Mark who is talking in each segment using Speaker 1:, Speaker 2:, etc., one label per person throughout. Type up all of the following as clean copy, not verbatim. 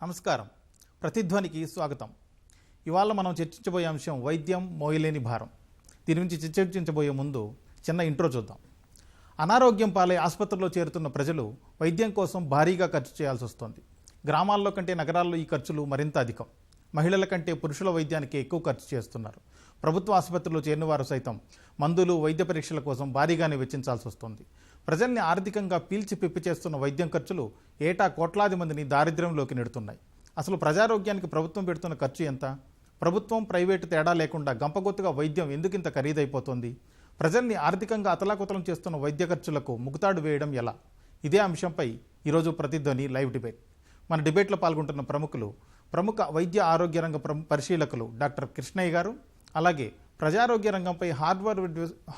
Speaker 1: నమస్కారం. ప్రతిధ్వనికి స్వాగతం. ఇవాళ మనం చర్చించబోయే అంశం వైద్యం మోయలేని భారం. దీని గురించి చర్చించబోయే ముందు చిన్న ఇంట్రో చూద్దాం. అనారోగ్యం పాలై ఆసుపత్రిలో చేరుతున్న ప్రజలు వైద్యం కోసం భారీగా ఖర్చు చేయాల్సి వస్తుంది. గ్రామాల్లో కంటే నగరాల్లో ఈ ఖర్చులు మరింత అధికం. మహిళల కంటే పురుషుల వైద్యానికి ఎక్కువ ఖర్చు చేస్తున్నారు. ప్రభుత్వ ఆసుపత్రిలో చేరిన వారు సైతం మందులు, వైద్య పరీక్షల కోసం భారీగానే వెచ్చించాల్సి వస్తుంది. ప్రజల్ని ఆర్థికంగా పీల్చి పిప్పి చేస్తున్న వైద్యం ఖర్చులు ఏటా కోట్లాది మందిని దారిద్ర్యంలోకి నెడుతున్నాయి. అసలు ప్రజారోగ్యానికి ప్రభుత్వం పెడుతున్న ఖర్చు ఎంత? ప్రభుత్వం, ప్రైవేటు తేడా లేకుండా గంపగొత్తుగా వైద్యం ఎందుకింత ఖరీదైపోతుంది? ప్రజల్ని ఆర్థికంగా అతలాకుతలం చేస్తున్న వైద్య ఖర్చులకు ముకుతాడు వేయడం ఎలా? ఇదే అంశంపై ఈరోజు ప్రతిధ్వని లైవ్ డిబేట్. మన డిబేట్లో పాల్గొంటున్న ప్రముఖ వైద్య ఆరోగ్య రంగ పరిశీలకులు డాక్టర్ కృష్ణయ్య గారు, అలాగే ప్రజారోగ్య రంగంపై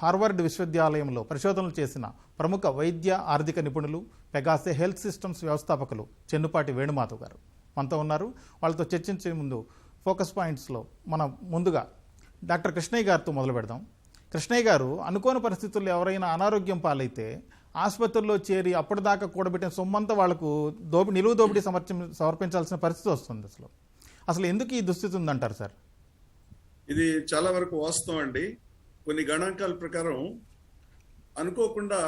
Speaker 1: హార్వర్డ్ విశ్వవిద్యాలయంలో పరిశోధనలు చేసిన ప్రముఖ వైద్య ఆర్థిక నిపుణులు, పెగాసే హెల్త్ సిస్టమ్స్ వ్యవస్థాపకులు చెన్నుపాటి వేణుమాధవ్ గారు మనతో ఉన్నారు. వాళ్ళతో చర్చించే ముందు ఫోకస్ పాయింట్స్లో మనం ముందుగా డాక్టర్ కృష్ణయ్య గారితో మొదలు పెడదాం. కృష్ణయ్య గారు, అనుకోని పరిస్థితుల్లో ఎవరైనా అనారోగ్యం పాలైతే ఆసుపత్రుల్లో చేరి అప్పటిదాకా కూడబెట్టిన సొమ్మంతా వాళ్లకు నిలువు దోపిడీ సమర్పించాల్సిన పరిస్థితి వస్తుంది. అసలు ఎందుకు ఈ దుస్థితి ఉందంటారు సార్?
Speaker 2: ఇది చాలా వరకు వాస్తవం అండి. కొన్ని గణాంకాల ప్రకారం అనుకోకుండా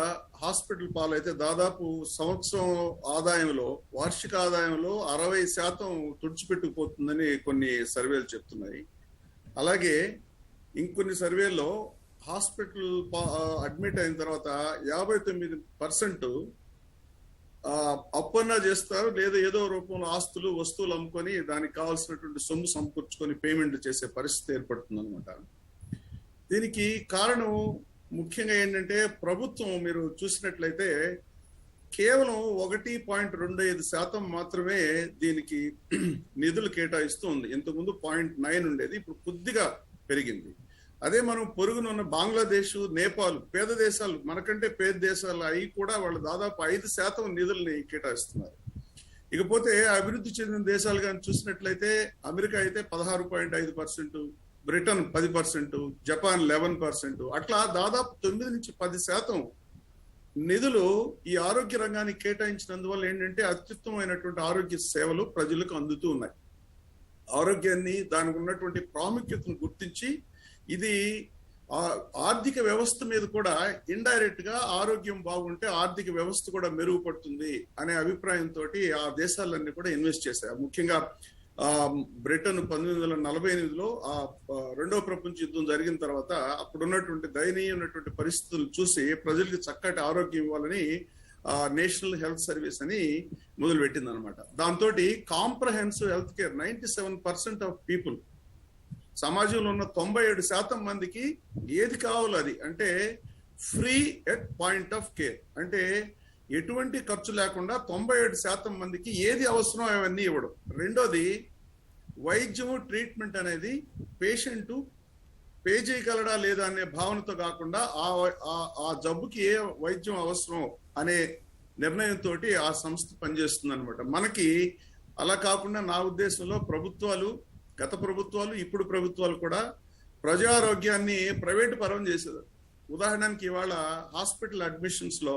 Speaker 2: హాస్పిటల్ పాలైతే దాదాపు సంవత్సరం ఆదాయంలో, వార్షిక ఆదాయంలో 60% తుడిచిపెట్టుకుపోతుందని కొన్ని సర్వేలు చెప్తున్నాయి. అలాగే ఇంకొన్ని సర్వేల్లో హాస్పిటల్ అడ్మిట్ అయిన తర్వాత 59% అప్పన్నా చేస్తారు, లేదా ఏదో రూపంలో ఆస్తులు, వస్తువులు అమ్ముకొని దానికి కావాల్సినటువంటి సొమ్ము సమకూర్చుకొని పేమెంట్ చేసే పరిస్థితి ఏర్పడుతుంది అనమాట. దీనికి కారణం ముఖ్యంగా ఏంటంటే, ప్రభుత్వం మీరు చూసినట్లయితే కేవలం 1.25% మాత్రమే దీనికి నిధులు కేటాయిస్తూ ఉంది. ఇంతకుముందు 0.9 ఉండేది, ఇప్పుడు కొద్దిగా పెరిగింది. అదే మనం పొరుగునున్న బంగ్లాదేశ్, నేపాల్, పేద దేశాలు, మనకంటే పేద దేశాలు అవి కూడా వాళ్ళు దాదాపు 5% నిధుల్ని కేటాయిస్తున్నారు. ఇకపోతే అభివృద్ధి చెందిన దేశాలు కానీ చూసినట్లయితే అమెరికా అయితే 16.5%, బ్రిటన్ 10%, జపాన్ 11%, అట్లా దాదాపు 9 నుంచి 10% నిధులు ఈ ఆరోగ్య రంగానికి కేటాయించినందువల్ల ఏంటంటే అత్యుత్తమైనటువంటి ఆరోగ్య సేవలు ప్రజలకు అందుతూ ఉన్నాయి. ఆరోగ్యాన్ని, దానికి ఉన్నటువంటి ప్రాముఖ్యతను గుర్తించి ఇది ఆర్థిక వ్యవస్థ మీద కూడా ఇండైరెక్ట్ గా ఆరోగ్యం బాగుంటే ఆర్థిక వ్యవస్థ కూడా మెరుగుపడుతుంది అనే అభిప్రాయంతో ఆ దేశాలన్నీ కూడా ఇన్వెస్ట్ చేశాయి. ముఖ్యంగా బ్రిటన్ 1948లో రెండవ ప్రపంచ యుద్ధం జరిగిన తర్వాత అప్పుడున్నటువంటి దయనీయమైనటువంటి పరిస్థితులు చూసి ప్రజలకు చక్కటి ఆరోగ్యం ఇవ్వాలని నేషనల్ హెల్త్ సర్వీస్ అని మొదలు పెట్టింది అనమాట. దాంతో comprehensive health care 97% of people, సమాజంలో ఉన్న 97% మందికి ఏది కావాలో అది, అంటే free at point of care, అంటే ఎటువంటి ఖర్చు లేకుండా 97% మందికి ఏది అవసరం అవన్నీ ఇవ్వడం. రెండోది, వైద్యము, ట్రీట్మెంట్ అనేది పేషెంట్ పే చేయగలడా లేదా అనే భావనతో కాకుండా ఆ జబ్బుకి ఏ వైద్యం అవసరం అనే నిర్ణయంతో ఆ సంస్థ పనిచేస్తుంది అనమాట. మనకి అలా కాకుండా నా ఉద్దేశంలో గత ప్రభుత్వాలు, ఇప్పుడు ప్రభుత్వాలు కూడా ప్రజారోగ్యాన్ని ప్రైవేటు పరం చేసేది. ఉదాహరణకి ఇవాళ హాస్పిటల్ అడ్మిషన్స్ లో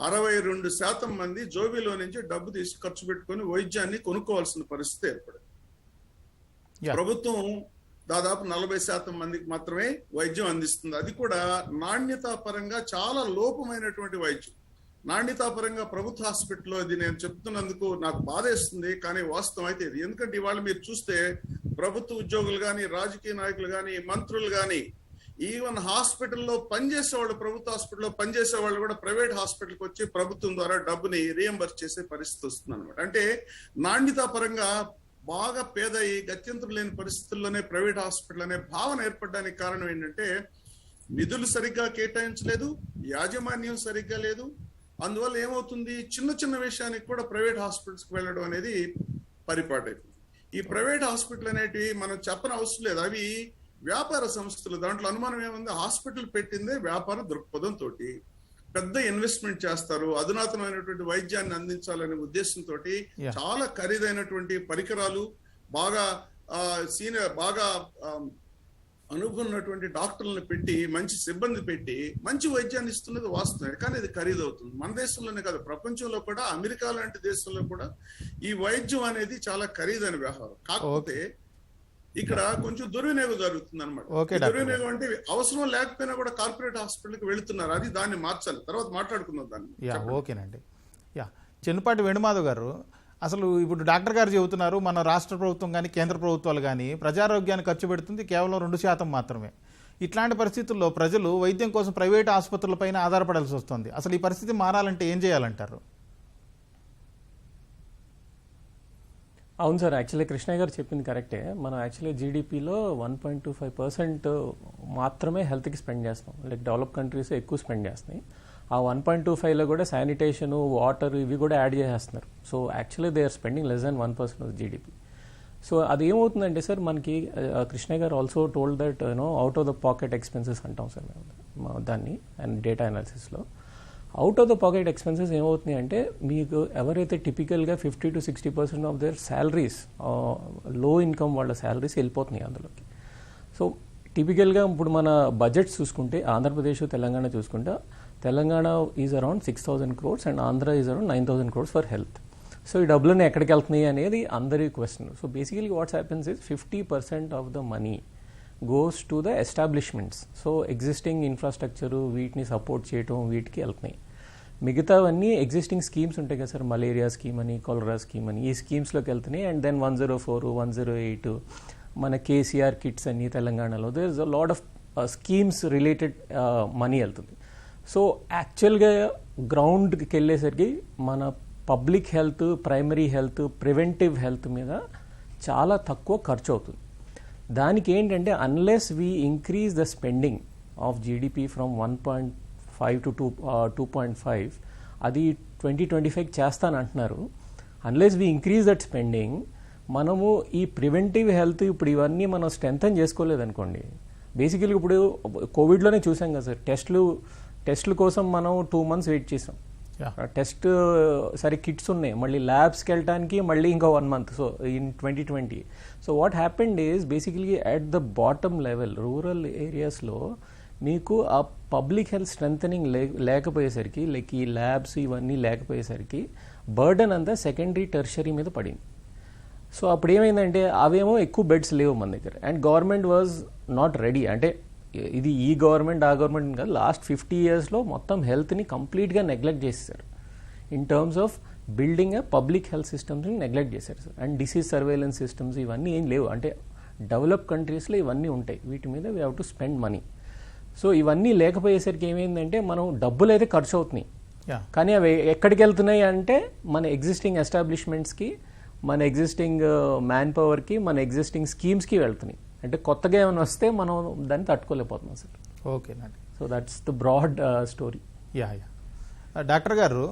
Speaker 2: 62% మంది జోబీలో నుంచి డబ్బు తీసి ఖర్చు పెట్టుకుని వైద్యాన్ని కొనుక్కోవాల్సిన పరిస్థితి ఏర్పడింది. ప్రభుత్వం దాదాపు 40% మందికి మాత్రమే వైద్యం అందిస్తుంది. అది కూడా నాణ్యతాపరంగా చాలా లోపమైనటువంటి వైద్యం. నాణ్యతాపరంగా ప్రభుత్వ హాస్పిటల్లో ఇది నేను చెప్తున్నందుకు నాకు బాధేస్తుంది, కానీ వాస్తవం అయితే ఇది. ఎందుకంటే ఇవాళ మీరు చూస్తే ప్రభుత్వ ఉద్యోగులు కానీ, రాజకీయ నాయకులు కానీ, మంత్రులు కానీ, ఈవెన్ హాస్పిటల్లో పనిచేసేవాళ్ళు, ప్రభుత్వ హాస్పిటల్లో పనిచేసే వాళ్ళు కూడా ప్రైవేట్ హాస్పిటల్కి వచ్చి ప్రభుత్వం ద్వారా డబ్బుని రీఎంబర్స్ చేసే పరిస్థితి వస్తుంది అనమాట. అంటే నాణ్యతాపరంగా బాగా పేదయి, గత్యంతరం లేని పరిస్థితుల్లోనే ప్రైవేట్ హాస్పిటల్ అనే భావన ఏర్పడడానికి కారణం ఏంటంటే నిధులు సరిగ్గా కేటాయించలేదు, యాజమాన్యం సరిగ్గా లేదు. అందువల్ల ఏమవుతుంది, చిన్న చిన్న విషయానికి కూడా ప్రైవేట్ హాస్పిటల్స్కి వెళ్ళడం అనేది పరిపాటైపోయింది. ఈ ప్రైవేట్ హాస్పిటల్ అనేటివి మనం చెప్పని అవసరం లేదు, అవి వ్యాపార సంస్థలు. దాంట్లో అనుమానం ఏముంది, హాస్పిటల్ పెట్టిందే వ్యాపార దృక్పథంతో పెద్ద ఇన్వెస్ట్మెంట్ చేస్తారు, అధునాతనమైనటువంటి వైద్యాన్ని అందించాలనే ఉద్దేశంతో చాలా ఖరీదైనటువంటి పరికరాలు, బాగా అనుభవం ఉన్నటువంటి డాక్టర్లను పెట్టి మంచి సిబ్బంది పెట్టి మంచి వైద్యాన్ని ఇస్తున్నది వాస్తవమే, కానీ ఇది ఖరీదు అవుతుంది. మన దేశంలోనే కాదు, ప్రపంచంలో కూడా, అమెరికా లాంటి దేశంలో కూడా ఈ వైద్యం అనేది చాలా ఖరీదైన వ్యవహారం. కాకపోతే ఇక్కడ కొంచెం దుర్వినియోగం జరుగుతుంది అనమాట. దుర్వినియోగం అంటే అవసరం లేకపోయినా కూడా కార్పొరేట్ హాస్పిటల్కి వెళుతున్నారు. అది దాన్ని మార్చాలి, తర్వాత మాట్లాడుకుందాం దాన్ని.
Speaker 1: ఓకేనండి. చెన్నుపాటి వేణుమాధవ్ గారు, అసలు ఇప్పుడు డాక్టర్ గారు చెబుతున్నారు మన రాష్ట్ర ప్రభుత్వం కానీ కేంద్ర ప్రభుత్వాలు కానీ ప్రజారోగ్యాన్ని ఖర్చు పెడుతుంది కేవలం 2% మాత్రమే. ఇట్లాంటి పరిస్థితుల్లో ప్రజలు వైద్యం కోసం ప్రైవేట్ ఆసుపత్రులపైన ఆధారపడాల్సి వస్తుంది. అసలు ఈ పరిస్థితి మారాలంటే ఏం చేయాలంటారు?
Speaker 3: అవును సార్, యాక్చువల్లీ కృష్ణ గారు చెప్పింది కరెక్టే. మనం యాక్చువల్లీ జీడిపిలో 1.25% మాత్రమే హెల్త్కి స్పెండ్ చేస్తాం. లైక్ డెవలప్ కంట్రీస్ ఎక్కువ స్పెండ్ చేస్తున్నాయి. ఆ 1.25లో కూడా శానిటేషన్, వాటర్ ఇవి కూడా యాడ్ చేసేస్తున్నారు. So actually they are spending less than 1% of GDP. So అది ఏమవుతుందంటే సార్, మనకి Krishna garu also told that out of the pocket expenses అంటాం సార్ దాన్ని, అండ్ డేటా అనాలిసిస్లో out of the pocket expenses ఏమవుతున్నాయి అంటే, మీకు ఎవరైతే టిపికల్గా 50 to 60% of their salaries, low income వాళ్ళ శాలరీస్ వెళ్ళిపోతున్నాయి అందులోకి. సో టిపికల్గా ఇప్పుడు మన బడ్జెట్స్ చూసుకుంటే ఆంధ్రప్రదేశ్, తెలంగాణ చూసుకుంటే, Telangana is around 6,000 crores and Andhra is around 9,000 crores for health. So ఈ డబ్బులన్నీ ఎక్కడికి వెళ్తున్నాయి అనేది అందరి question. So basically what's happens is 50% of the money goes to the establishments. So existing infrastructure వీటిని సపోర్ట్ చేయటం వీటికి వెళ్తున్నాయి. మిగతావన్నీ ఎగ్జిస్టింగ్ స్కీమ్స్ ఉంటాయి కదా సార్, మలేరియా స్కీమ్ అని, కాలరా స్కీమ్ అని, ఈ స్కీమ్స్లోకి వెళ్తున్నాయి. అండ్ దెన్ 104, 108 మన కేసీఆర్ కిట్స్ అని తెలంగాణలో there is a lot of schemes related money వెళ్తుంది. సో యాక్చువల్గా గ్రౌండ్కి వెళ్ళేసరికి మన public health, primary health, preventive health మీద చాలా తక్కువ ఖర్చు అవుతుంది. దానికి ఏంటంటే, unless we increase the spending of GDP from 1.5 to 2.5, అది 2025 చేస్తానంటున్నారు. Unless we increase that spending, మనము ఈ ప్రివెంటివ్ హెల్త్ ఇప్పుడు ఇవన్నీ మనం స్ట్రెంథన్ చేసుకోలేదనుకోండి. బేసికల్గా ఇప్పుడు కోవిడ్లోనే చూసాం కదా సార్, టెస్టుల కోసం మనం 2 months వెయిట్ చేసాం. టెస్ట్ సరే కిట్స్ ఉన్నాయి, మళ్ళీ ల్యాబ్స్కి వెళ్ళడానికి మళ్ళీ ఇంకో 1 month. So in 2020. So what happened is basically at the bottom level rural ఏరియాస్లో మీకు ఆ పబ్లిక్ హెల్త్ స్ట్రెంథనింగ్ లేకపోయేసరికి, లైక్ ఈ ల్యాబ్స్ ఇవన్నీ లేకపోయేసరికి బర్డన్ అంతా సెకండరీ, టెర్షరీ మీద పడింది. సో అప్పుడు ఏమైందంటే, అవేమో ఎక్కువ బెడ్స్ లేవు మన దగ్గర, and government was not ready. అంటే ఇది ఈ గవర్నమెంట్ ఆ గవర్నమెంట్ కాదు, లాస్ట్ 50 yearsలో మొత్తం హెల్త్ని కంప్లీట్గా నెగ్లెక్ట్ చేశారు. In terms of building a public health సిస్టమ్స్ని నెగ్లెక్ట్ చేశారు sir. And disease surveillance systems ఇవన్నీ ఏం లేవు. అంటే డెవలప్ కంట్రీస్లో ఇవన్నీ ఉంటాయి, వీటి మీద we have to spend money. So ఇవన్నీ లేకపోయేసరికి ఏమైందంటే, మనం డబ్బులు అయితే ఖర్చు అవుతున్నాయి, కానీ అవి ఎక్కడికి వెళ్తున్నాయి అంటే మన ఎగ్జిస్టింగ్ ఎస్టాబ్లిష్మెంట్స్కి, మన ఎగ్జిస్టింగ్ మ్యాన్ పవర్కి, మన ఎగ్జిస్టింగ్ స్కీమ్స్కి వెళ్తున్నాయి. అంటే కొత్తగా ఏమైనా వస్తే మనం దాన్ని తట్టుకోలేకపోతున్నాం సార్.
Speaker 1: ఓకేనండి.
Speaker 3: So that's the broad story.
Speaker 1: Doctor గారు,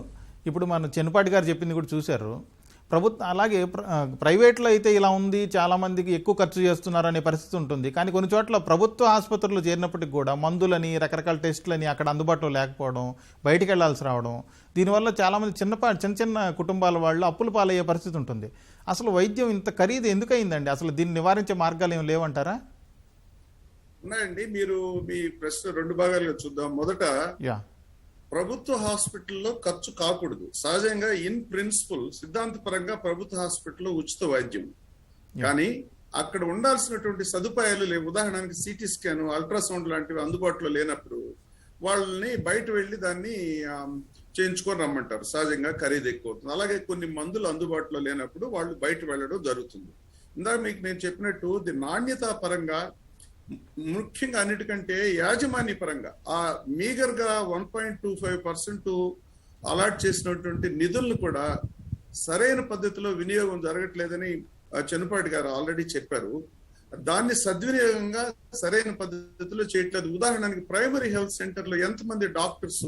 Speaker 1: ఇప్పుడు మన చెన్నుపాటి గారు చెప్పింది కూడా చూశారు. అలాగే ప్రైవేట్లో అయితే ఇలా ఉంది, చాలామందికి ఎక్కువ ఖర్చు చేస్తున్నారు అనే పరిస్థితి ఉంటుంది. కానీ కొన్ని చోట్ల ప్రభుత్వ ఆసుపత్రులు చేరినప్పటికి కూడా మందులని, రకరకాల టెస్టులని అక్కడ అందుబాటులో లేకపోవడం, బయటికి వెళ్లాల్సి రావడం, దీనివల్ల చాలామంది చిన్న చిన్న కుటుంబాల వాళ్ళు అప్పులు పాలయ్యే పరిస్థితి ఉంటుంది. అసలు వైద్యం ఇంత ఖరీదు ఎందుకు అయిందండి? అసలు దీన్ని నివారించే మార్గాలు ఏమి లేవంటారా?
Speaker 2: ఉన్నాయండి. మీరు మీ ప్రశ్న 2 భాగాలుగా చూద్దాం. మొదట, ప్రభుత్వ హాస్పిటల్లో ఖర్చు కాకూడదు. సహజంగా ఇన్ ప్రిన్సిపల్, సిద్ధాంతపరంగా ప్రభుత్వ హాస్పిటల్లో ఉచిత వైద్యం, కానీ అక్కడ ఉండాల్సినటువంటి సదుపాయాలు లేవు. ఉదాహరణకి సిటీ స్కాన్, అల్ట్రాసౌండ్ లాంటివి అందుబాటులో లేనప్పుడు వాళ్ళని బయట వెళ్ళి దాన్ని చేయించుకొని రమ్మంటారు. సహజంగా ఖరీదు ఎక్కువ అవుతుంది. అలాగే కొన్ని మందులు అందుబాటులో లేనప్పుడు వాళ్ళు బయట వెళ్ళడం జరుగుతుంది. ఇందాక మీకు నేను చెప్పినట్టు నాణ్యతా పరంగా, ముఖ్యంగా అన్నిటికంటే యాజమాన్య పరంగా ఆ మీగర్గా 1.25% అలాట్ చేసినటువంటి నిధులను కూడా సరైన పద్ధతిలో వినియోగం జరగట్లేదని చెన్నుపాటి గారు ఆల్రెడీ చెప్పారు. దాన్ని సద్వినియోగంగా సరైన పద్ధతిలో చేయట్లేదు. ఉదాహరణకి ప్రైమరీ హెల్త్ సెంటర్లో ఎంతమంది డాక్టర్స్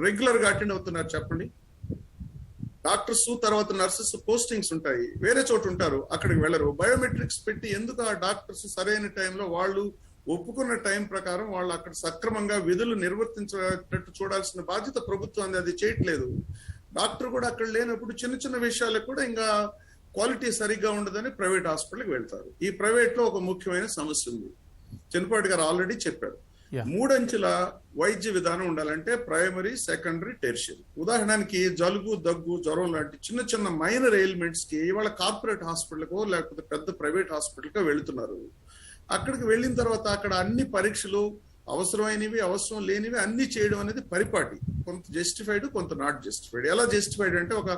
Speaker 2: రెగ్యులర్ గా అటెండ్ అవుతున్నారు చెప్పండి? డాక్టర్స్ తర్వాత నర్సెస్ పోస్టింగ్స్ ఉంటాయి, వేరే చోటు ఉంటారు, అక్కడికి వెళ్ళరు. బయోమెట్రిక్స్ పెట్టి ఎందుకు ఆ డాక్టర్స్ సరైన టైంలో వాళ్ళు ఒప్పుకున్న టైం ప్రకారం వాళ్ళు అక్కడ సక్రమంగా విధులు నిర్వర్తించేటట్టు చూడాల్సిన బాధ్యత ప్రభుత్వం అది చేయట్లేదు. డాక్టర్ కూడా అక్కడ లేనప్పుడు చిన్న చిన్న విషయాలకు కూడా ఇంకా క్వాలిటీ సరిగ్గా ఉండదని ప్రైవేట్ హాస్పిటల్కి వెళ్తారు. ఈ ప్రైవేట్ లో ఒక ముఖ్యమైన సమస్య ఉంది. చిన్నపాటి గారు ఆల్రెడీ చెప్పారు.
Speaker 1: Yeah.
Speaker 2: 3 అంచెల వైద్య విధానం ఉండాలంటే ప్రైమరీ, సెకండరీ, టెర్షియరీ. ఉదాహరణకి జలుబు, దగ్గు, జ్వరం లాంటి చిన్న చిన్న మైనర్ ఎయిల్మెంట్స్ కి ఇవాళ కార్పొరేట్ హాస్పిటల్కో లేకపోతే పెద్ద ప్రైవేట్ హాస్పిటల్కో వెళుతున్నారు. అక్కడికి వెళ్ళిన తర్వాత అక్కడ అన్ని పరీక్షలు అవసరమైనవి, అవసరం లేనివి అన్ని చేయడం అనేది పరిపాటి. కొంత జస్టిఫైడ్, కొంత నాట్ జస్టిఫైడ్. ఎలా జస్టిఫైడ్ అంటే ఒక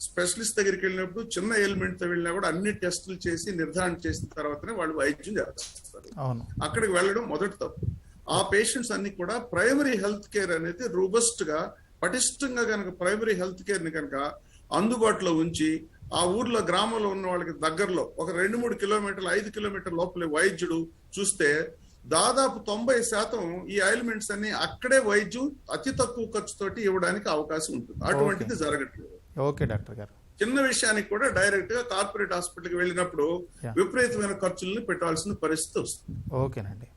Speaker 2: స్పెషలిస్ట్ దగ్గరికి వెళ్ళినప్పుడు చిన్న ఎలిమెంట్ తో వెళ్ళినా కూడా అన్ని టెస్టులు చేసి నిర్ధారణ చేసిన తర్వాతనే వాళ్ళు వైద్యం చేస్తారు. అక్కడికి వెళ్ళడం మొదటి తప్పు. ఆ పేషెంట్స్ అన్ని కూడా ప్రైమరీ హెల్త్ కేర్ అనేది రోబస్ట్ గా, పటిష్టంగా కనుక ప్రైమరీ హెల్త్ కేర్ ని కనుక అందుబాటులో ఉంచి ఆ ఊర్లో గ్రామంలో ఉన్న వాళ్ళకి దగ్గరలో ఒక 2-3 కిలోమీటర్లు, 5 కిలోమీటర్ల లోపలే వైద్యుడు చూస్తే దాదాపు 90% ఈ ఎలిమెంట్స్ అన్ని అక్కడే వైద్యం అతి తక్కువ ఖర్చుతోటి ఇవ్వడానికి అవకాశం ఉంటుంది. అటువంటిది జరగట్లేదు.
Speaker 1: ఓకే డాక్టర్ గారు.
Speaker 2: చిన్న విషయానికి కూడా డైరెక్ట్ గా కార్పొరేట్ హాస్పిటల్కి వెళ్ళినప్పుడు విపరీతమైన ఖర్చుల్ని పెట్టాల్సిన పరిస్థితి వస్తుంది.
Speaker 1: ఓకేనండి.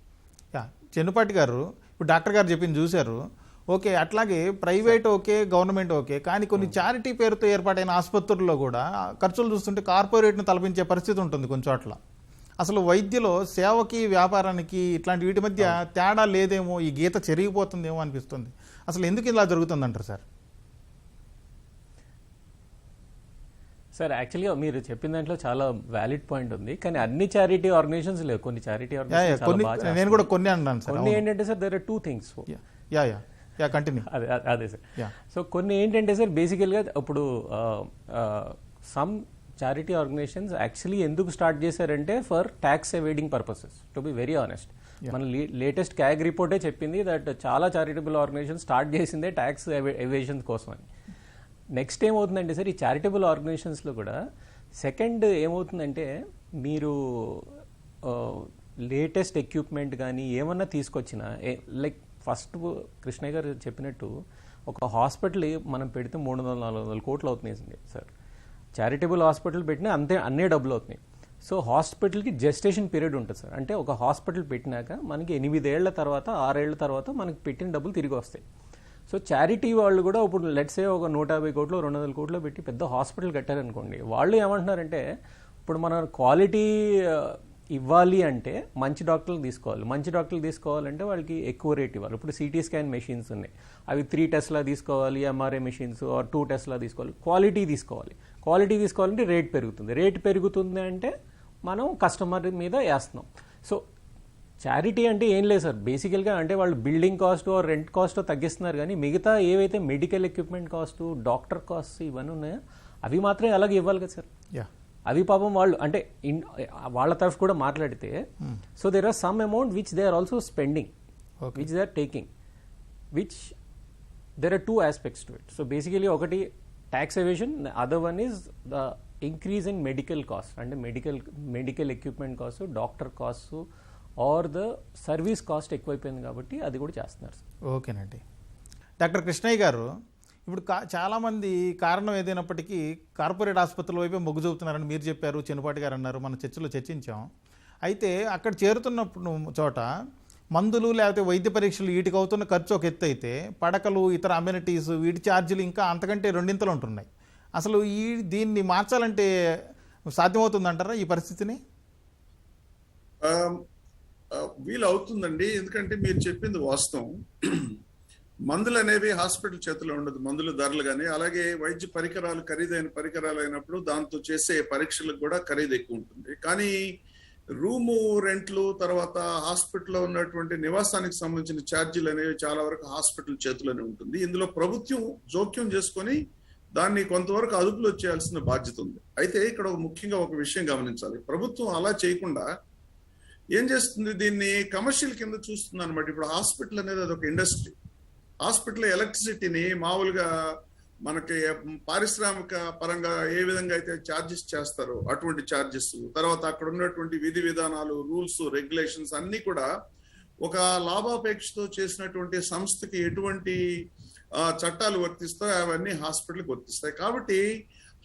Speaker 1: చెన్నుపాటి గారు, ఇప్పుడు డాక్టర్ గారు చెప్పింది చూశారు. ఓకే, అట్లాగే ప్రైవేట్ ఓకే, గవర్నమెంట్ ఓకే, కానీ కొన్ని చారిటీ పేరుతో ఏర్పాటైన ఆసుపత్రుల్లో కూడా ఖర్చులు చూస్తుంటే కార్పొరేట్ను తలపించే పరిస్థితి ఉంటుంది కొన్ని చోట్ల. అసలు వైద్యలో సేవకి, వ్యాపారానికి ఇట్లాంటి వీటి మధ్య తేడా లేదేమో, ఈ గీత చెరిగిపోతుందేమో అనిపిస్తుంది. అసలు ఎందుకు ఇలా జరుగుతుందంటారు సార్?
Speaker 3: సార్ యాక్చువల్గా మీరు చెప్పిన దాంట్లో చాలా వ్యాలిడ్ పాయింట్ ఉంది, కానీ అన్ని చారిటీ ఆర్గనైజేషన్స్ లేవు. కొన్ని చారిటీ ఆర్గనైజేషన్స్
Speaker 1: నేను కూడా కొన్ని అన్నాను సార్.
Speaker 3: కొన్ని ఏంటంటే sir there are 2 things.
Speaker 1: Continue.
Speaker 3: అదే సార్. సో కొన్ని ఏంటంటే సార్ బేసికల్గా ఇప్పుడు సమ్ చారిటీ ఆర్గనైజేషన్స్ యాక్చువల్లీ ఎందుకు స్టార్ట్ చేశారంటే for tax evading purposes, to be very honest. మన లేటెస్ట్ క్యాగ్ రిపోర్టే చెప్పింది దట్ చాలా చారిటబుల్ ఆర్గనైజేషన్ స్టార్ట్ చేసిందే ట్యాక్స్ ఎవేషన్ కోసం అని. నెక్స్ట్ ఏమవుతుందంటే సార్, ఈ చారిటబుల్ ఆర్గనైజేషన్స్లో కూడా సెకండ్ ఏమవుతుందంటే మీరు లేటెస్ట్ ఎక్విప్మెంట్ కానీ ఏమన్నా తీసుకొచ్చినా, లైక్ ఫస్ట్ కృష్ణయ్య గారు చెప్పినట్టు ఒక హాస్పిటల్ మనం పెడితే 300-400 కోట్లు అవుతున్నాయి సార్. చారిటబుల్ హాస్పిటల్ పెట్టినా అన్నే డబ్బులు అవుతున్నాయి. సో హాస్పిటల్కి జెస్టేషన్ పీరియడ్ ఉంటుంది సార్. అంటే ఒక హాస్పిటల్ పెట్టినాక మనకి 8 ఏళ్ల తర్వాత, 6 ఏళ్ల తర్వాత మనకి పెట్టిన డబ్బులు తిరిగి వస్తాయి. సో చారిటీ వాళ్ళు కూడా ఇప్పుడు లెట్సే ఒక 150 కోట్లు, 200 కోట్లు పెట్టి పెద్ద హాస్పిటల్ కట్టారనుకోండి, వాళ్ళు ఏమంటున్నారంటే ఇప్పుడు మన క్వాలిటీ ఇవ్వాలి అంటే మంచి డాక్టర్లు తీసుకోవాలి. మంచి డాక్టర్లు తీసుకోవాలంటే వాళ్ళకి ఎక్కువ రేట్ ఇవ్వాలి. ఇప్పుడు సిటీ స్కాన్ మెషిన్స్ ఉన్నాయి, అవి 3 టెస్లా తీసుకోవాలి. ఎంఆర్ఐ మెషిన్స్ 2 టెస్లా తీసుకోవాలి. క్వాలిటీ తీసుకోవాలంటే రేట్ పెరుగుతుంది. రేట్ పెరుగుతుంది అంటే మనం కస్టమర్ మీద వేస్తున్నాం. సో చారిటీ అంటే ఏం లేదు సార్, బేసికల్గా అంటే వాళ్ళు బిల్డింగ్ కాస్ట్, రెంట్ కాస్ట్ తగ్గిస్తున్నారు, కానీ మిగతా ఏవైతే medical equipment cost, doctor cost ఇవన్నీ ఉన్నాయో అవి మాత్రమే అలాగే ఇవ్వాలి కదా సార్. అవి పాపం వాళ్ళు అంటే వాళ్ళ తరఫు కూడా మాట్లాడితే, so there are some amount which they are also spending, which they are taking, which there are 2 aspects to it. So basically ఒకటి tax evasion, other one is the increase in medical cost, అంటే medical equipment cost, doctor cost or the service cost ఎక్కువైపోయింది కాబట్టి అది కూడా చేస్తున్నారు.
Speaker 1: ఓకేనండి. Doctor Krishnaiah గారు, ఇప్పుడు చాలామంది కారణం ఏదైనప్పటికీ కార్పొరేట్ ఆసుపత్రుల వైపే మొగ్గు చూపుతున్నారని మీరు చెప్పారు, చెన్నుపాటి గారు అన్నారు, మన చర్చలో చర్చించాం. అయితే అక్కడ చేరుతున్నప్పుడు చోట మందులు లేకపోతే వైద్య పరీక్షలు వీటికి అవుతున్న ఖర్చు ఒక ఎత్తు అయితే, పడకలు, ఇతర అమ్యూనిటీస్ వీటి ఛార్జీలు ఇంకా అంతకంటే 2 ఇంతలు ఉంటున్నాయి. అసలు దీన్ని మార్చాలంటే సాధ్యమవుతుందంటారా ఈ పరిస్థితిని?
Speaker 2: వీలు అవుతుందండి. ఎందుకంటే మీరు చెప్పింది వాస్తవం. మందులు అనేవి హాస్పిటల్ చేతిలో ఉండదు, మందుల ధరలు కానీ. అలాగే వైద్య పరికరాలు ఖరీదైన పరికరాలు అయినప్పుడు దాంతో చేసే పరీక్షలకు కూడా ఖరీదు ఎక్కువ ఉంటుంది. కానీ రూము రెంట్లు, తర్వాత హాస్పిటల్లో ఉన్నటువంటి నివాసానికి సంబంధించిన ఛార్జీలు అనేవి చాలా వరకు హాస్పిటల్ చేతిలోనే ఉంటుంది. ఇందులో ప్రభుత్వం జోక్యం చేసుకొని దాన్ని కొంతవరకు అదుపులో చేయాల్సిన బాధ్యత ఉంది. అయితే ఇక్కడ ముఖ్యంగా ఒక విషయం గమనించాలి. ప్రభుత్వం అలా చేయకుండా ఏం చేస్తుంది, దీన్ని కమర్షియల్ కింద చూస్తుంది అనమాట. ఇప్పుడు హాస్పిటల్ అనేది అదొక ఇండస్ట్రీ. హాస్పిటల్ ఎలక్ట్రిసిటీని మామూలుగా మనకి పారిశ్రామిక పరంగా ఏ విధంగా అయితే ఛార్జెస్ చేస్తారో అటువంటి ఛార్జెస్, తర్వాత అక్కడ ఉన్నటువంటి విధి విధానాలు, రూల్స్, రెగ్యులేషన్స్ అన్ని కూడా ఒక లాభాపేక్షతో చేసినటువంటి సంస్థకి ఎటువంటి చట్టాలు వర్తిస్తాయో అవన్నీ హాస్పిటల్కి వర్తిస్తాయి. కాబట్టి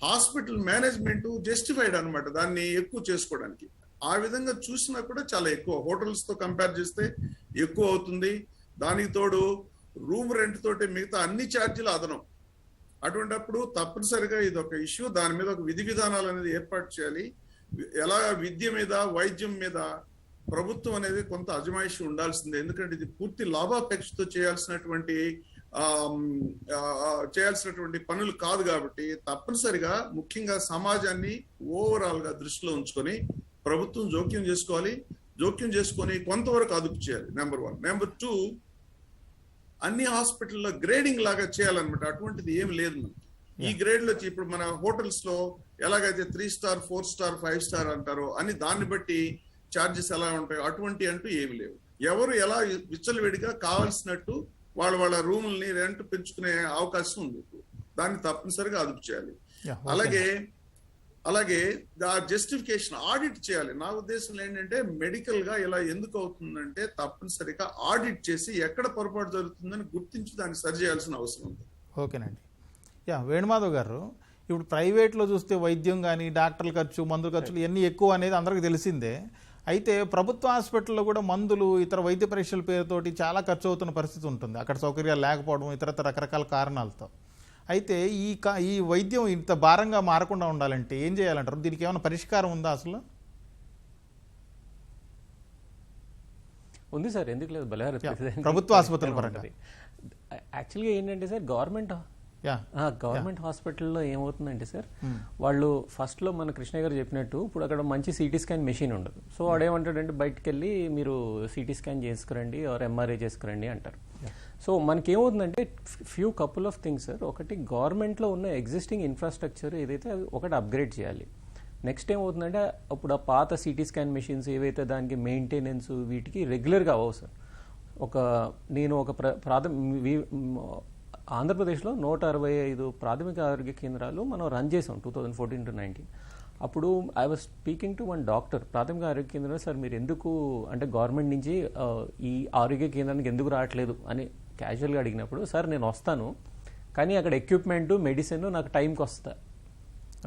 Speaker 2: హాస్పిటల్ మేనేజ్మెంట్ జస్టిఫైడ్ అనమాట దాన్ని ఎక్కువ చేసుకోవడానికి. ఆ విధంగా చూసినా కూడా చాలా ఎక్కువ, హోటల్స్ తో కంపేర్ చేస్తే ఎక్కువ అవుతుంది. దానికి తోడు రూమ్ రెంట్ తోటి మిగతా అన్ని ఛార్జీలు అదనం. అటువంటిప్పుడు తప్పనిసరిగా ఇది ఒక ఇష్యూ. దాని మీద ఒక విధి విధానాలు అనేది ఏర్పాటు చేయాలి. ఎలా విద్య మీద, వైద్యం మీద ప్రభుత్వం అనేది కొంత అజమాయిషి ఉండాల్సిందే. ఎందుకంటే ఇది పూర్తి లాభాపేక్షతో చేయాల్సినటువంటి పనులు కాదు కాబట్టి తప్పనిసరిగా ముఖ్యంగా సమాజాన్ని ఓవరాల్ గా దృష్టిలో ఉంచుకొని ప్రభుత్వం జోక్యం చేసుకొని కొంతవరకు అదుపు చేయాలి. నెంబర్ 1. నెంబర్ 2, అన్ని హాస్పిటల్లో గ్రేడింగ్ లాగా చేయాలన్నమాట. అటువంటిది ఏం లేదు మనకి. ఈ గ్రేడ్ లో ఇప్పుడు మన హోటల్స్ లో ఎలాగైతే 3 స్టార్ 4 స్టార్ 5 స్టార్ అంటారో అని దాన్ని బట్టి ఛార్జెస్ ఎలా ఉంటాయో అటువంటి అంటూ ఏమి లేవు. ఎవరు ఎలా విచ్చలవిడిగా కావాల్సినట్టు వాళ్ళ రూముల్ని రెంట్ పెంచుకునే అవకాశం ఉంది. దాన్ని తప్పనిసరిగా అదుపు చేయాలి. అలాగే జస్టిఫికేషన్ ఆడిట్ చేయాలి. నా ఉద్దేశం ఏంటంటే మెడికల్ గా ఇలా ఎందుకు అవుతుందంటే తప్పనిసరిగా ఆడిట్ చేసి ఎక్కడ పొరపాటు జరుగుతుందని గుర్తించి దాన్ని సరి చేయాల్సిన అవసరం ఉంది.
Speaker 1: ఓకేనండి. వేణుమాధవ్ గారు, ఇప్పుడు ప్రైవేట్లో చూస్తే వైద్యం కానీ డాక్టర్ల ఖర్చు, మందుల ఖర్చులు ఇవన్నీ ఎక్కువ అనేది అందరికీ తెలిసిందే. అయితే ప్రభుత్వ హాస్పిటల్లో కూడా మందులు, ఇతర వైద్య పరీక్షల పేరుతోటి చాలా ఖర్చు అవుతున్న పరిస్థితి ఉంటుంది. అక్కడ సౌకర్యాలు లేకపోవడం, ఇతరత్ర రకరకాల కారణాలతో. అయితే ఈ వైద్యం ఇంత భారంగా మారకుండా ఉండాలంటే ఏం చేయాలంటారు? దీనికి ఏమైనా పరిష్కారం ఉందా అసలు?
Speaker 3: ఉంది సార్, ఎందుకు లేదు, బలహార
Speaker 1: ప్రభుత్వ ఆసుపత్రుల పరంగా
Speaker 3: యాక్చువల్గా ఏంటంటే సార్, గవర్నమెంట్ హాస్పిటల్లో ఏమవుతుందంటే సార్, వాళ్ళు ఫస్ట్ లో మన కృష్ణ గారు చెప్పినట్టు ఇప్పుడు అక్కడ మంచి సిటీ స్కాన్ మెషిన్ ఉండదు. సో వాడేమంటాడంటే బయటకు వెళ్ళి మీరు సిటీ స్కాన్ చేసుకురండి ఆర్ ఎంఆర్ఐ చేసుకురండి అంటారు. సో మనకి ఏమవుతుందంటే కపుల్ ఆఫ్ థింగ్స్ సార్. ఒకటి, గవర్నమెంట్లో ఉన్న ఎగ్జిస్టింగ్ ఇన్ఫ్రాస్ట్రక్చర్ ఏదైతే ఒకటి అప్గ్రేడ్ చేయాలి. నెక్స్ట్ ఏమవుతుందంటే అప్పుడు ఆ పాత సిటీ స్కాన్ మెషిన్స్ ఏవైతే దానికి మెయింటెనెన్స్ వీటికి రెగ్యులర్గా అవ్వవు సార్. నేను ఒక ఆంధ్రప్రదేశ్లో 165 ప్రాథమిక ఆరోగ్య కేంద్రాలు మనం రన్ చేసాం 2014 to 19. అప్పుడు I was speaking to one doctor, ప్రాథమిక ఆరోగ్య కేంద్రంలో, సార్ మీరు ఎందుకు అంటే గవర్నమెంట్ నుంచి ఈ ఆరోగ్య కేంద్రానికి ఎందుకు రావట్లేదు అని క్యాజువల్గా అడిగినప్పుడు, సార్ నేను వస్తాను కానీ అక్కడ ఎక్విప్మెంట్, మెడిసిన్ నాకు టైంకి వస్తా.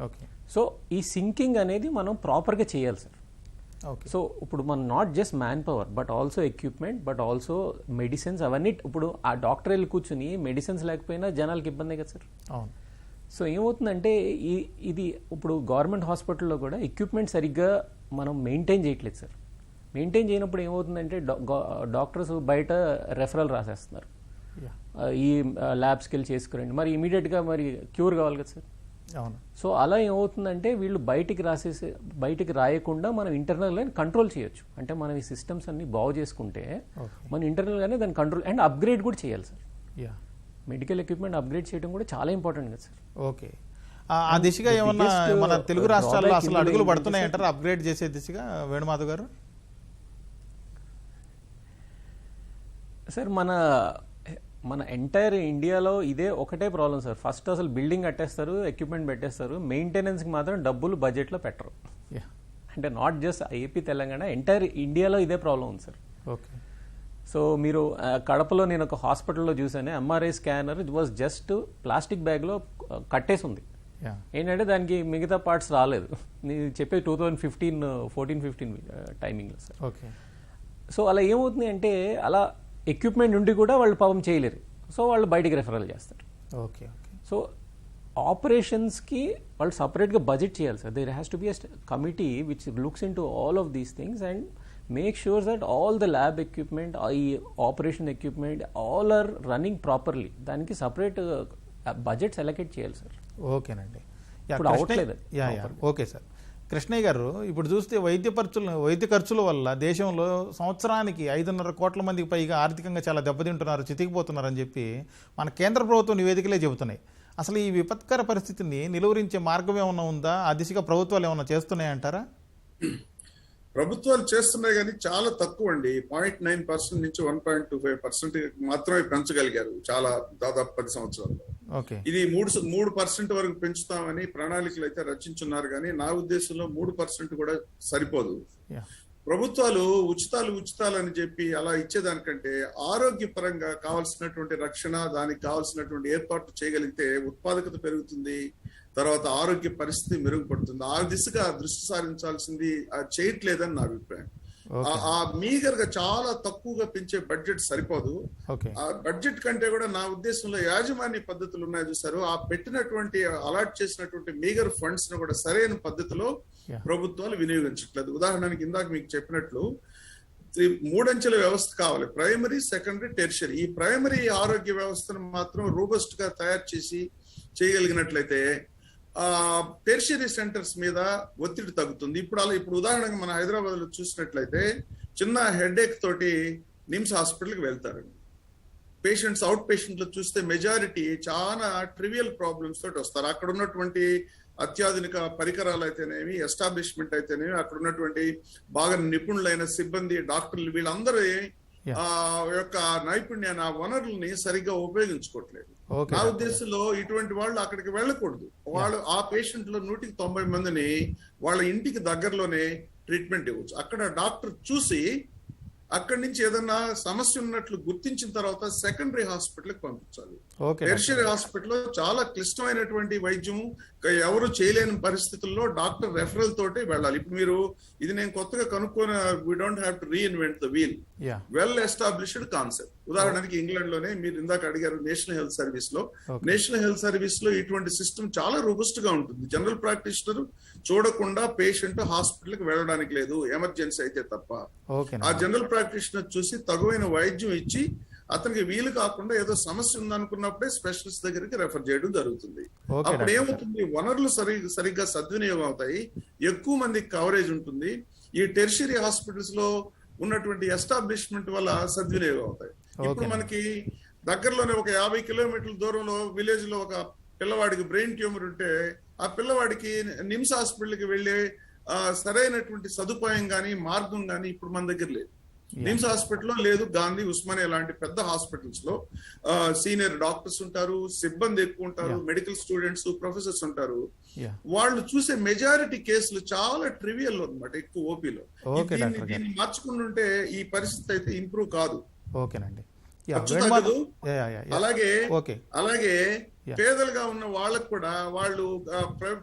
Speaker 1: ఓకే.
Speaker 3: సో ఈ సింకింగ్ అనేది మనం ప్రాపర్గా చేయాలి సార్.
Speaker 1: ఓకే.
Speaker 3: సో ఇప్పుడు మనం not just man power but also equipment, but also medicines, అవన్నీ ఇప్పుడు ఆ డాక్టర్ వెళ్ళి కూర్చుని మెడిసిన్స్ లేకపోయినా జనాలకి ఇబ్బందే కదా సార్.
Speaker 1: అవును.
Speaker 3: సో ఏమవుతుందంటే ఇది ఇప్పుడు గవర్నమెంట్ హాస్పిటల్లో కూడా ఎక్విప్మెంట్ సరిగ్గా మనం మెయింటైన్ చేయట్లేదు సార్. మెయింటైన్ చేయనప్పుడు ఏమవుతుందంటే డాక్టర్స్ బయట రెఫరల్ రాసేస్తున్నారు, ఈ ల్యాబ్స్కి వెళ్ళి చేసుకురండి, మరి ఇమీడియట్గా మరి క్యూర్ కావాలి కదా సార్.
Speaker 1: అవును.
Speaker 3: సో అలా ఏమవుతుందంటే వీళ్ళు బయటికి రాయకుండా మనం ఇంటర్నల్గా కంట్రోల్ చేయొచ్చు. అంటే మనం ఈ సిస్టమ్స్ అన్ని బాగు చేసుకుంటే మనం ఇంటర్నల్గానే దాన్ని కంట్రోల్ అండ్ అప్గ్రేడ్ కూడా చేయాలి సార్. మెడికల్ ఎక్విప్మెంట్ అప్గ్రేడ్ చేయడం కూడా చాలా ఇంపార్టెంట్ కదా సార్.
Speaker 1: ఓకే. ఆ దిశగా ఏమన్నా మన తెలుగు రాష్ట్రాల్లో అసలు అడుగులు పడుతున్నాయి అంటారు అప్గ్రేడ్ చేసే దిశగా వేణుమాధవ్ గారు?
Speaker 3: సార్ మన ఎంటైర్ ఇండియాలో ఇదే ఒకటే ప్రాబ్లం సార్. ఫస్ట్ అసలు బిల్డింగ్ కట్టేస్తారు, ఎక్విప్మెంట్ పెట్టేస్తారు, మెయింటెనెన్స్కి మాత్రం డబ్బులు బడ్జెట్లో పెట్టరు. అంటే not just AP Telangana, entire ఇండియాలో ఇదే ప్రాబ్లం ఉంది సార్.
Speaker 1: ఓకే.
Speaker 3: సో మీరు కడపలో నేను ఒక హాస్పిటల్లో చూసాను, MRI scanner it was just plastic బ్యాగ్లో కట్టేసి ఉంది. ఏంటంటే దానికి మిగతా పార్ట్స్ రాలేదు. నేను చెప్పేది 2014-15 టైమింగ్లో సార్.
Speaker 1: ఓకే.
Speaker 3: సో అలా ఏమవుతుంది అంటే అలా ఎక్విప్మెంట్ ఉండి కూడా వాళ్ళు పాపం చేయలేరు. సో వాళ్ళు బయటికి రెఫరల్ చేస్తారు.
Speaker 1: ఓకే. ఓకే.
Speaker 3: సో ఆపరేషన్స్కి వాళ్ళు సపరేట్గా బడ్జెట్ చేయాలి sir. There has to be a committee which looks in to all of these things and make sure that all the lab equipment, ఈ operation equipment all are running properly. దానికి separate budgets allocate చేయాలి sir.
Speaker 1: ఓకేనండి.
Speaker 3: ఇప్పుడు అవట్లేదు.
Speaker 1: Okay sir. Krishnaiah గారు, ఇప్పుడు చూస్తే వైద్య ఖర్చుల వల్ల దేశంలో సంవత్సరానికి 5.5 కోట్ల మందికి పైగా ఆర్థికంగా చాలా దెబ్బతింటున్నారు, చితికిపోతున్నారని చెప్పి మన కేంద్ర ప్రభుత్వం నివేదికలే చెబుతున్నాయి. అసలు ఈ విపత్కర పరిస్థితిని నిలువరించే మార్గం ఏమన్నా ఉందా? ఆ దిశగా ప్రభుత్వాలు ఏమన్నా చేస్తున్నాయంటారా?
Speaker 2: ప్రభుత్వాలు చేస్తున్నాయి కానీ చాలా తక్కువ అండి. 0.9% నుంచి 1.25% మాత్రమే పెంచగలిగారు చాలా దాదాపు 10 సంవత్సరాల్లో. ఇది 3% వరకు పెంచుతామని ప్రణాళికలు అయితే రచించున్నారు కానీ నా ఉద్దేశంలో 3% కూడా సరిపోదు. ప్రభుత్వాలు ఉచితాలు అని చెప్పి అలా ఇచ్చేదానికంటే ఆరోగ్యపరంగా కావాల్సినటువంటి రక్షణ, దానికి కావాల్సినటువంటి ఏర్పాట్లు చేయగలిగితే ఉత్పాదకత పెరుగుతుంది, తర్వాత ఆరోగ్య పరిస్థితి మెరుగుపడుతుంది. ఆ దిశగా దృష్టి సారించాల్సింది చేయట్లేదని నా అభిప్రాయం. ఆ మీగర్ గా చాలా తక్కువగా పెంచే బడ్జెట్ సరిపోదు. ఆ బడ్జెట్ కంటే కూడా నా ఉద్దేశంలో యాజమాన్య పద్ధతులు ఉన్నాయి చూసారు, ఆ పెట్టినటువంటి అలాట్ చేసినటువంటి మీగర్ ఫండ్స్ ను కూడా సరైన పద్ధతిలో ప్రభుత్వాలు వినియోగించట్లేదు. ఉదాహరణకి ఇందాక మీకు చెప్పినట్లు మూడంచెల వ్యవస్థ కావాలి, ప్రైమరీ, సెకండరీ, టెర్షరీ. ఈ ప్రైమరీ ఆరోగ్య వ్యవస్థను మాత్రం రోబస్ట్ గా తయారు చేసి చేయగలిగినట్లయితే టెర్షరీ సెంటర్స్ మీద ఒత్తిడి తగ్గుతుంది. ఇప్పుడు ఉదాహరణగా మన హైదరాబాద్ లో చూసినట్లయితే చిన్న హెడేక్ తోటి నిమ్స్ హాస్పిటల్కి వెళ్తారు పేషెంట్స్. అవుట్ పేషెంట్లు చూస్తే మెజారిటీ చాలా ట్రివియల్ ప్రాబ్లమ్స్ తోటి వస్తారు. అక్కడ ఉన్నటువంటి అత్యాధునిక పరికరాలు అయితేనేమి, ఎస్టాబ్లిష్మెంట్ అయితేనేమి, అక్కడ ఉన్నటువంటి బాగా నిపుణులైన సిబ్బంది, డాక్టర్లు, వీళ్ళందరూ యొక్క నైపుణ్యాన్ని, ఆ వనరుల్ని సరిగ్గా ఉపయోగించుకోవట్లేదు. నా ఉద్దేశంలో ఇటువంటి వాళ్ళు అక్కడికి వెళ్ళకూడదు. వాళ్ళు ఆ పేషెంట్లు 190 మందిని వాళ్ళ ఇంటికి దగ్గరలోనే ట్రీట్మెంట్ ఇవ్వచ్చు. అక్కడ డాక్టర్ చూసి అక్కడి నుంచి ఏదన్నా సమస్య ఉన్నట్లు గుర్తించిన తర్వాత సెకండరీ హాస్పిటల్కి పంపించాలి. టెర్షరీ హాస్పిటల్లో చాలా క్లిష్టమైనటువంటి వైద్యం ఎవరు చేయలేని పరిస్థితుల్లో డాక్టర్ రెఫరల్ తోటి వెళ్ళాలి. ఇప్పుడు మీరు ఇది నేను కొత్తగా కనుక్కొని, we don't have to reinvent the wheel, well established concept. ఉదాహరణకి ఇంగ్లాండ్ లోనే మీరు ఇందాక అడిగారు నేషనల్ హెల్త్ సర్వీస్ లో. నేషనల్ హెల్త్ సర్వీస్ లో ఇటువంటి సిస్టమ్ చాలా రోబస్ట్ గా ఉంటుంది. జనరల్ ప్రాక్టీషనర్ చూడకుండా పేషెంట్ హాస్పిటల్ కి వెళ్ళడానికి లేదు, ఎమర్జెన్సీ అయితే తప్ప. ఆ జనరల్ ప్రాక్టీషనర్ చూసి తగువైన వైద్యం ఇచ్చి అతనికి వీలు కాకుండా ఏదో సమస్య ఉందనుకున్నప్పుడే స్పెషలిస్ట్ దగ్గరికి రెఫర్ చేయడం జరుగుతుంది. అప్పుడు ఏమవుతుంది, వనరులు సరిగ్గా సద్వినియోగం అవుతాయి, ఎక్కువ మందికి కవరేజ్ ఉంటుంది. ఈ టెర్షరీ హాస్పిటల్స్ లో ఉన్నటువంటి ఎస్టాబ్లిష్మెంట్ వల్ల సద్వినియోగం అవుతాయి. ఇప్పుడు మనకి దగ్గరలోనే ఒక 50 కిలోమీటర్ల దూరంలో విలేజ్ లో ఒక పిల్లవాడికి బ్రెయిన్ ట్యూమర్ ఉంటే ఆ పిల్లవాడికి నిమ్స్ హాస్పిటల్కి వెళ్లే సరైనటువంటి సదుపాయం గానీ మార్గం గానీ ఇప్పుడు మన దగ్గర లేదు. నిమ్స్ హాస్పిటల్లో లేదు, గాంధీ, ఉస్మానియా లాంటి పెద్ద హాస్పిటల్స్ లో సీనియర్ డాక్టర్స్ ఉంటారు, సిబ్బంది ఎక్కువ ఉంటారు, మెడికల్ స్టూడెంట్స్, ప్రొఫెసర్స్ ఉంటారు. వాళ్ళు చూసే మెజారిటీ కేసులు చాలా ట్రివియల్ అనమాట, ఎక్కువ ఓపీలో. దీన్ని మార్చుకుంటుంటే ఈ పరిస్థితి అయితే ఇంప్రూవ్ కాదు. అలాగే పేదలుగా ఉన్న వాళ్ళకు కూడా వాళ్ళు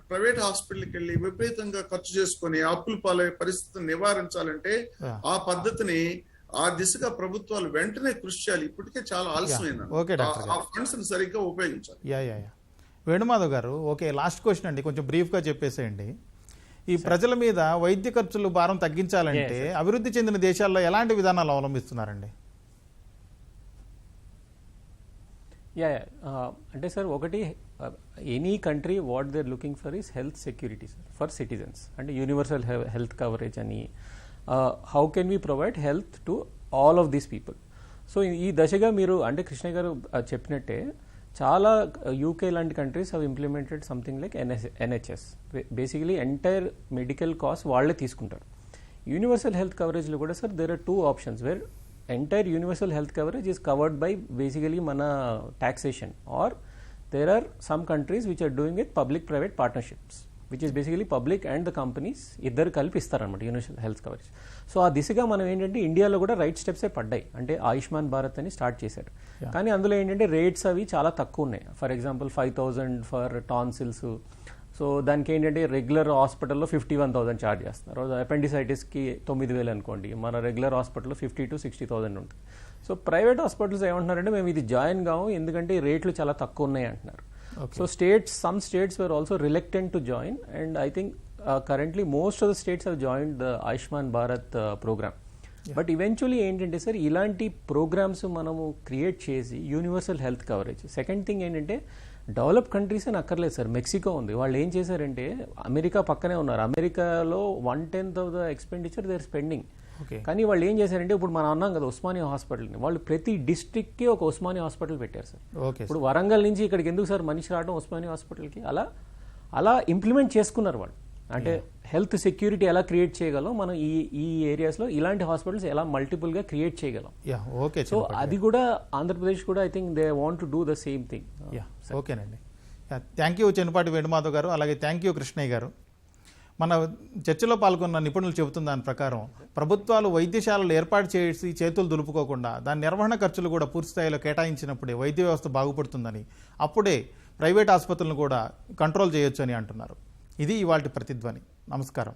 Speaker 2: ప్రైవేట్ హాస్పిటల్కి వెళ్ళి విపరీతంగా ఖర్చు చేసుకుని అప్పులు పాలయ్యే పరిస్థితిని నివారించాలంటే ఆ పద్ధతిని, ఆ దిశగా ప్రభుత్వాలు వెంటనే కృషి చేయాలి. ఇప్పటికే చాలా ఆలస్యమైన ఆ ఫండ్స్ సరిగ్గా ఉపయోగించాలి.
Speaker 1: వేణుమాధవ్ గారు, లాస్ట్ క్వశ్చన్ అండి, కొంచెం బ్రీఫ్ గా చెప్పేసేయండి. ఈ ప్రజల మీద వైద్య ఖర్చులు భారం తగ్గించాలంటే అభివృద్ధి చెందిన దేశాల్లో ఎలాంటి విధానాలు అవలంబిస్తున్నారండి?
Speaker 3: అంటే సార్, ఒకటి, any country what they are looking for is health security sir for citizens. అంటే యూనివర్సల్ హెల్త్ కవరేజ్ అని, how can we provide health to all of these people. So ఈ దశగా మీరు, అంటే కృష్ణ గారు చెప్పినట్టే, చాలా యూకే లాంటి countries have implemented something like NHS. Basically entire medical cost వాళ్ళే తీసుకుంటారు. యూనివర్సల్ హెల్త్ కవరేజ్లో కూడా sir there are 2 options where entire universal health coverage is covered by basically mana taxation, or there are some countries which are doing it public private partnerships, which is basically public and the companies iddaru కలిపి ఇస్తారన్నమాట universal health coverage. So ఆ దిశగా మనం ఏంటంటే ఇండియాలో కూడా right స్టెప్సే పడ్డాయి. అంటే ఆయుష్మాన్ భారత్ అని స్టార్ట్ చేశారు, కానీ అందులో ఏంటంటే రేట్స్ అవి చాలా తక్కువ ఉన్నాయి. For example 5,000 for tonsils. So దానికి ఏంటంటే రెగ్యులర్ హాస్పిటల్లో 51,000 ఛార్జ్ చేస్తున్నారు. అపెండిసైటిస్కి 9,000 అనుకోండి, మన రెగ్యులర్ హాస్పిటల్లో 50,000 to 60,000 ఉంటుంది. సో ప్రైవేట్ హాస్పిటల్స్ ఏమంటున్నారంటే మేము ఇది జాయిన్ కాము, ఎందుకంటే రేట్లు చాలా తక్కువ ఉన్నాయి అంటున్నారు. So some states were also reluctant to join, and I think currently most of the states have joined the Ayushman Bharat program. But eventually ఏంటంటే సార్, ఇలాంటి ప్రోగ్రామ్స్ మనము క్రియేట్ చేసి universal health coverage. Second thing ఏంటంటే, develop countries అని అక్కర్లేదు sir. Mexico ఉంది, వాళ్ళు ఏం చేశారంటే, అమెరికా పక్కనే ఉన్నారు, అమెరికాలో 1/10 of the expenditure they are spending. కానీ వాళ్ళు ఏం చేశారంటే, ఇప్పుడు మనం అన్నాం కదా ఉస్మానియా హాస్పిటల్ని, వాళ్ళు ప్రతి డిస్ట్రిక్ట్కి ఒక ఉస్మానియా హాస్పిటల్ పెట్టారు సార్. ఇప్పుడు వరంగల్ నుంచి ఇక్కడికి ఎందుకు సార్ మనిషి రావడం ఉస్మానియా హాస్పిటల్కి? అలా ఇంప్లిమెంట్ చేసుకున్నారు వాళ్ళు. అంటే హెల్త్ సెక్యూరిటీ ఎలా క్రియేట్ చేయగలం మనం ఈ ఏరియాస్లో, ఇలాంటి హాస్పిటల్స్ ఎలా మల్టిపుల్గా క్రియేట్ చేయగలం. సో అది కూడా ఆంధ్రప్రదేశ్ కూడా I think they want to do the same thing.
Speaker 1: ఓకేనండి, థ్యాంక్ యూ చెన్నుపాటి వేణుమాధవ్ గారు, అలాగే థ్యాంక్ యూ కృష్ణయ్య గారు. మన చర్చలో పాల్గొన్న నిపుణులు చెబుతున్న దాని ప్రకారం ప్రభుత్వాలు వైద్యశాలలు ఏర్పాటు చేసి చేతులు దులుపుకోకుండా దాని నిర్వహణ ఖర్చులు కూడా పూర్తి స్థాయిలో కేటాయించినప్పుడే వైద్య వ్యవస్థ బాగుపడుతుందని, అప్పుడే ప్రైవేట్ ఆసుపత్రులను కూడా కంట్రోల్ చేయొచ్చు అని అంటున్నారు. ఇది ఇవాల్టి ప్రతిధ్వని. నమస్కారం.